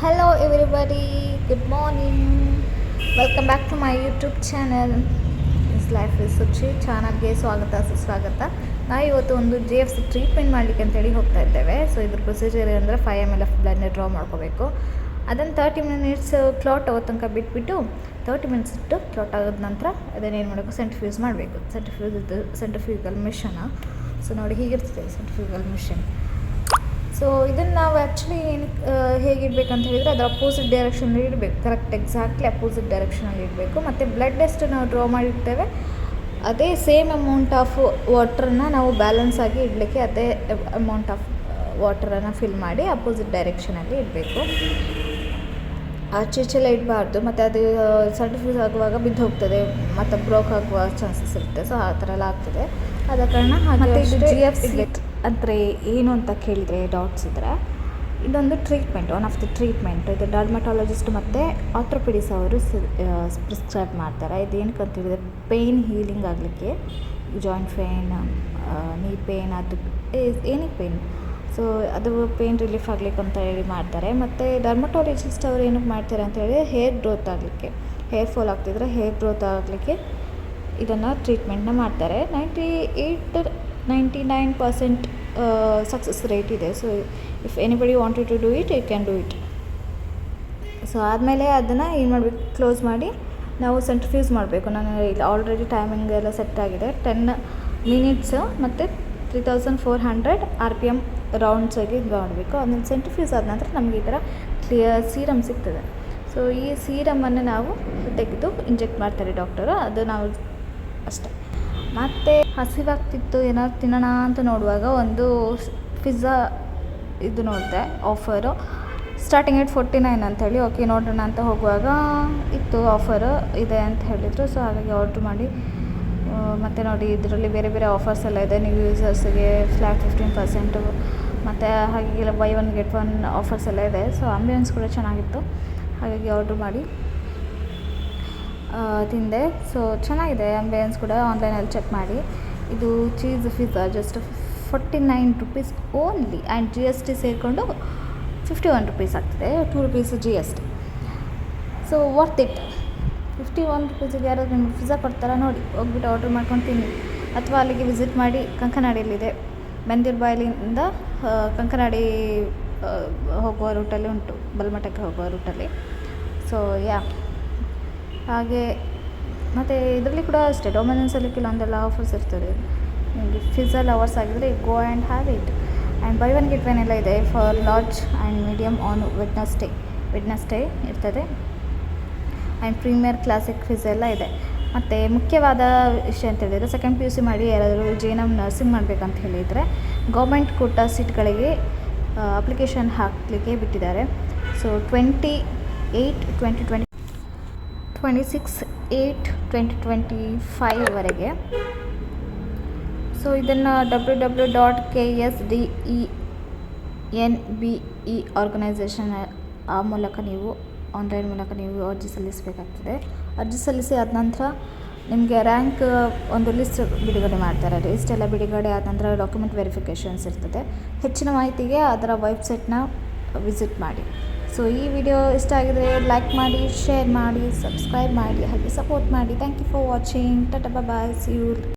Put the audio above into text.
Hello everybody, good morning. Welcome back to my YouTube channel. This life is Suchi ಚಾನಲ್ಗೆ ಸ್ವಾಗತ ಸುಸ್ವಾಗತ. ನಾವು ಇವತ್ತು ಒಂದು JFC ಟ್ರೀಟ್ಮೆಂಟ್ ಮಾಡಲಿಕ್ಕೆ ಅಂತೇಳಿ ಹೋಗ್ತಾ ಇದ್ದೇವೆ. ಸೊ ಇದ್ರ ಪ್ರೊಸೀಜರ್ ಅಂದರೆ 5 ml ಆಫ್ ಬ್ಲಡ್ನ ಡ್ರಾ ಮಾಡ್ಕೋಬೇಕು. ಅದನ್ನು 30 ಮಿನಿಟ್ಸ್ ಕ್ಲಾಟ್ ಆಗೋ ತನಕ ಬಿಟ್ಬಿಟ್ಟು 30 ಮಿನಿಟ್ಸ್ ಇಟ್ಟು ಕ್ಲಾಟ್ ಆಗೋದ ನಂತರ ಅದನ್ನು ಏನು ಮಾಡಬೇಕು, ಸೆಂಟ್ರಿಫ್ಯೂಸ್ ಮಾಡಬೇಕು. Centrifugal mission. ಸೊ ನೋಡಿ ಹೀಗಿರ್ತದೆ ಸೆಂಟ್ರಿಫ್ಯೂಗಲ್ ಮಿಷನ್. ಸೊ ಇದನ್ನು ನಾವು ಆ್ಯಕ್ಚುಲಿ ಹೇಗಿಡಬೇಕಂತ ಹೇಳಿದರೆ ಅದರ ಅಪೋಸಿಟ್ ಡೈರೆಕ್ಷನಲ್ಲಿ ಇಡಬೇಕು. ಕರೆಕ್ಟ್ ಎಕ್ಸಾಕ್ಟ್ಲಿ ಅಪೋಸಿಟ್ ಡೈರೆಕ್ಷನಲ್ಲಿ ಇಡಬೇಕು. ಮತ್ತು ಬ್ಲಡ್ ಎಷ್ಟು ನಾವು ಡ್ರಾ ಮಾಡಿರ್ತೇವೆ ಅದೇ ಸೇಮ್ ಅಮೌಂಟ್ ಆಫ್ ವಾಟ್ರನ್ನ ನಾವು ಬ್ಯಾಲೆನ್ಸ್ ಆಗಿ ಇಡಲಿಕ್ಕೆ ಅದೇ ಅಮೌಂಟ್ ಆಫ್ ವಾಟರನ್ನು ಫಿಲ್ ಮಾಡಿ ಅಪೋಸಿಟ್ ಡೈರೆಕ್ಷನಲ್ಲಿ ಇಡಬೇಕು. ಆಚೆಲ್ಲ ಇಡಬಾರ್ದು, ಮತ್ತು ಅದು ಸೆಂಟ್ರಿಫ್ಯೂಸ್ ಆಗುವಾಗ ಬಿದ್ದು ಹೋಗ್ತದೆ ಮತ್ತು ಬ್ರೋಕ್ ಆಗುವ ಚಾನ್ಸಸ್ ಇರುತ್ತೆ. ಸೊ ಆ ಥರ ಎಲ್ಲ ಆಗ್ತದೆ. ಆದ ಕಾರಣ ಹಾಗೆ JFC ಅಂದರೆ ಏನು ಅಂತ ಕೇಳಿದರೆ ಡೌಟ್ಸ್ ಇದ್ದರೆ, ಇದೊಂದು treatment, one of the treatment. ಇದು ಡರ್ಮಟಾಲಜಿಸ್ಟ್ ಮತ್ತು ಆರ್ಥೋಪೆಡಿಸ್ ಅವರು ಪ್ರಿಸ್ಕ್ರೈಬ್ ಮಾಡ್ತಾರೆ. ಇದು ಏನಕ್ಕೆ ಅಂತ ಹೇಳಿದರೆ ಪೇಯ್ನ್ ಹೀಲಿಂಗ್ ಆಗಲಿಕ್ಕೆ, ಜಾಯಿಂಟ್ ಪೇಯ್ನ್, ನೀ ಪೇಯ್ನ್, ಅದು ಏನಿಗೆ ಪೇಯ್ನ್, ಸೊ ಅದು ಪೇಯ್ನ್ ರಿಲೀಫ್ ಆಗಲಿಕ್ಕೆ ಅಂತ ಹೇಳಿ ಮಾಡ್ತಾರೆ. ಮತ್ತು ಡರ್ಮಟಾಲಜಿಸ್ಟ್ ಅವರು ಏನಕ್ಕೆ ಮಾಡ್ತಾರೆ ಅಂತ ಹೇಳಿದರೆ ಹೇರ್ ಗ್ರೋತ್ ಆಗಲಿಕ್ಕೆ, ಹೇರ್ ಫಾಲ್ ಆಗ್ತಿದ್ರೆ ಹೇರ್ ಗ್ರೋತ್ ಆಗಲಿಕ್ಕೆ ಇದನ್ನು ಟ್ರೀಟ್ಮೆಂಟ್ನ ಮಾಡ್ತಾರೆ. 99% ಸಕ್ಸಸ್ ರೇಟ್ ಇದೆ. So if anybody wanted to do it, you can do it. So ಆದಮೇಲೆ ಅದನ್ನು ಏನು ಮಾಡಬೇಕು, ಕ್ಲೋಸ್ ಮಾಡಿ ನಾವು ಸೆಂಟ್ರಿಫ್ಯೂಸ್ ಮಾಡಬೇಕು. ನಾನು ಇಲ್ಲಿ ಆಲ್ರೆಡಿ ಟೈಮಿಂಗ್ ಎಲ್ಲ ಸೆಟ್ ಆಗಿದೆ. 10 ಮಿನಿಟ್ಸು ಮತ್ತು 3400 RPM ರೌಂಡ್ಸಾಗಿ ಇದು ಮಾಡಬೇಕು. ಅದನ್ನು ಸೆಂಟ್ರಿಫ್ಯೂಸ್ ಆದ ನಂತರ ನಮಗೆ ಈ ಥರ ಕ್ಲಿಯರ್ ಸೀರಮ್ ಸಿಗ್ತದೆ. ಸೊ ಈ ಸೀರಮನ್ನು ನಾವು ತೆಗೆದು ಇಂಜೆಕ್ಟ್ ಮಾಡ್ತಾರೆ ಡಾಕ್ಟರು. ಅದು ನಾವು ಅಷ್ಟೇ. ಮತ್ತು ಹಸಿವಾಗ್ತಿತ್ತು, ಏನಾದ್ರು ತಿನ್ನೋಣ ಅಂತ ನೋಡುವಾಗ ಒಂದು ಪಿಜ್ಜಾ ಇದು ನೋಡಿದೆ ಆಫರು, ಸ್ಟಾರ್ಟಿಂಗ್ ಎಟ್ 49 ಅಂಥೇಳಿ. ಓಕೆ ನೋಡೋಣ ಅಂತ ಹೋಗುವಾಗ ಇತ್ತು, ಆಫರು ಇದೆ ಅಂತ ಹೇಳಿದರು. ಸೊ ಹಾಗಾಗಿ ಆರ್ಡ್ರ್ ಮಾಡಿ, ಮತ್ತು ನೋಡಿ ಇದರಲ್ಲಿ ಬೇರೆ ಬೇರೆ ಆಫರ್ಸ್ ಎಲ್ಲ ಇದೆ. ನೀವು ಯೂಸರ್ಸ್ಗೆ ಫ್ಲ್ಯಾಟ್ 15%, ಮತ್ತು ಹಾಗೆಲ್ಲ ಬೈ 1 get 1 ಆಫರ್ಸ್ ಎಲ್ಲ ಇದೆ. ಸೊ ಆಂಬಿಯನ್ಸ್ ಕೂಡ ಚೆನ್ನಾಗಿತ್ತು, ಹಾಗಾಗಿ ಆರ್ಡ್ರ್ ಮಾಡಿ ತಿಂದೆ. ಸೊ ಚೆನ್ನಾಗಿದೆ ಆಂಬಿಯನ್ಸ್ ಕೂಡ. ಆನ್ಲೈನಲ್ಲಿ ಚೆಕ್ ಮಾಡಿ. ಇದು cheese pizza just 49 rupees only, and GST ಸೇರಿಕೊಂಡು 51 rupees ಆಗ್ತದೆ. 2 rupees GST. So worth it. 51 rupeesಗೆ ಯಾರಾದರೂ ನಿಮ್ಗೆ ಪಿಜ್ಜಾ ಕೊಡ್ತಾರಾ ನೋಡಿ, ಹೋಗ್ಬಿಟ್ಟು ಆರ್ಡ್ರ್ ಮಾಡ್ಕೊಂಡು ತಿನ್ನಿ. ಅಥವಾ ಅಲ್ಲಿಗೆ ವಿಸಿಟ್ ಮಾಡಿ. ಕಂಕನಾಡಿಯಲ್ಲಿದೆ, ಬೆಂದಿರ್ಬಾಯಿಲಿಂದ ಕಂಕನಾಡಿ ಹೋಗುವ ರೂಟಲ್ಲಿ ಉಂಟು, ಬಲ್ಮಠಕ್ಕೆ ಹೋಗುವ ರೂಟಲ್ಲಿ. ಸೊ ಹಾಗೆ ಮತ್ತು ಇದರಲ್ಲಿ ಕೂಡ ಅಷ್ಟೇ, ಡೊಮಿನೋಸಲ್ಲಿ ಕೆಲವೊಂದೆಲ್ಲ ಆಫರ್ಸ್ ಇರ್ತದೆ. ನಿಮಗೆ ಪಿಜ್ಜಾ ಲವರ್ಸ್ ಆಗಿದ್ದರೆ go and have it. And by 1 get 1 ಎಲ್ಲ ಇದೆ for large and medium on Wednesday ಇರ್ತದೆ. ಆ್ಯಂಡ್ ಪ್ರೀಮಿಯರ್ ಕ್ಲಾಸಿಕ್ ಪಿಜ್ಜಾ ಎಲ್ಲ ಇದೆ. ಮತ್ತು ಮುಖ್ಯವಾದ ವಿಷಯ ಅಂತ ಹೇಳಿದರೆ, ಸೆಕೆಂಡ್ PUC ಮಾಡಿ ಯಾರಾದರೂ JNM ನರ್ಸಿಂಗ್ ಮಾಡಬೇಕಂತ ಹೇಳಿದರೆ ಗೌರ್ಮೆಂಟ್ ಕೋಟಾ ಸೀಟ್ಗಳಿಗೆ ಅಪ್ಲಿಕೇಶನ್ ಹಾಕಲಿಕ್ಕೆ ಬಿಟ್ಟಿದ್ದಾರೆ. ಸೊ 26/8/2025 ವರೆಗೆ. ಸೊ ಇದನ್ನು www.ksdenbe ಆರ್ಗನೈಸೇಷನ್ ಆ ಮೂಲಕ ನೀವು ಆನ್ಲೈನ್ ಮೂಲಕ ನೀವು ಅರ್ಜಿ ಸಲ್ಲಿಸಬೇಕಾಗ್ತದೆ. ಅರ್ಜಿ ಸಲ್ಲಿಸಿ ಆದ ನಂತರ ನಿಮಗೆ ರ್ಯಾಂಕ್ ಒಂದು ಲಿಸ್ಟ್ ಬಿಡುಗಡೆ ಮಾಡ್ತಾರೆ. ಲಿಸ್ಟ್ ಎಲ್ಲ ಬಿಡುಗಡೆ ಆದ ನಂತರ ಡಾಕ್ಯುಮೆಂಟ್ ವೆರಿಫಿಕೇಷನ್ಸ್ ಇರ್ತದೆ. ಹೆಚ್ಚಿನ ಮಾಹಿತಿಗೆ ಅದರ ವೆಬ್ಸೈಟ್ನ ವಿಸಿಟ್ ಮಾಡಿ. ಸೊ ಈ ವಿಡಿಯೋ ಇಷ್ಟ ಆಗಿದರೆ ಲೈಕ್ ಮಾಡಿ, ಶೇರ್ ಮಾಡಿ, ಸಬ್ಸ್ಕ್ರೈಬ್ ಮಾಡಿ, ಹಾಗೆ ಸಪೋರ್ಟ್ ಮಾಡಿ. Thank you for watching. Tata bye, see you.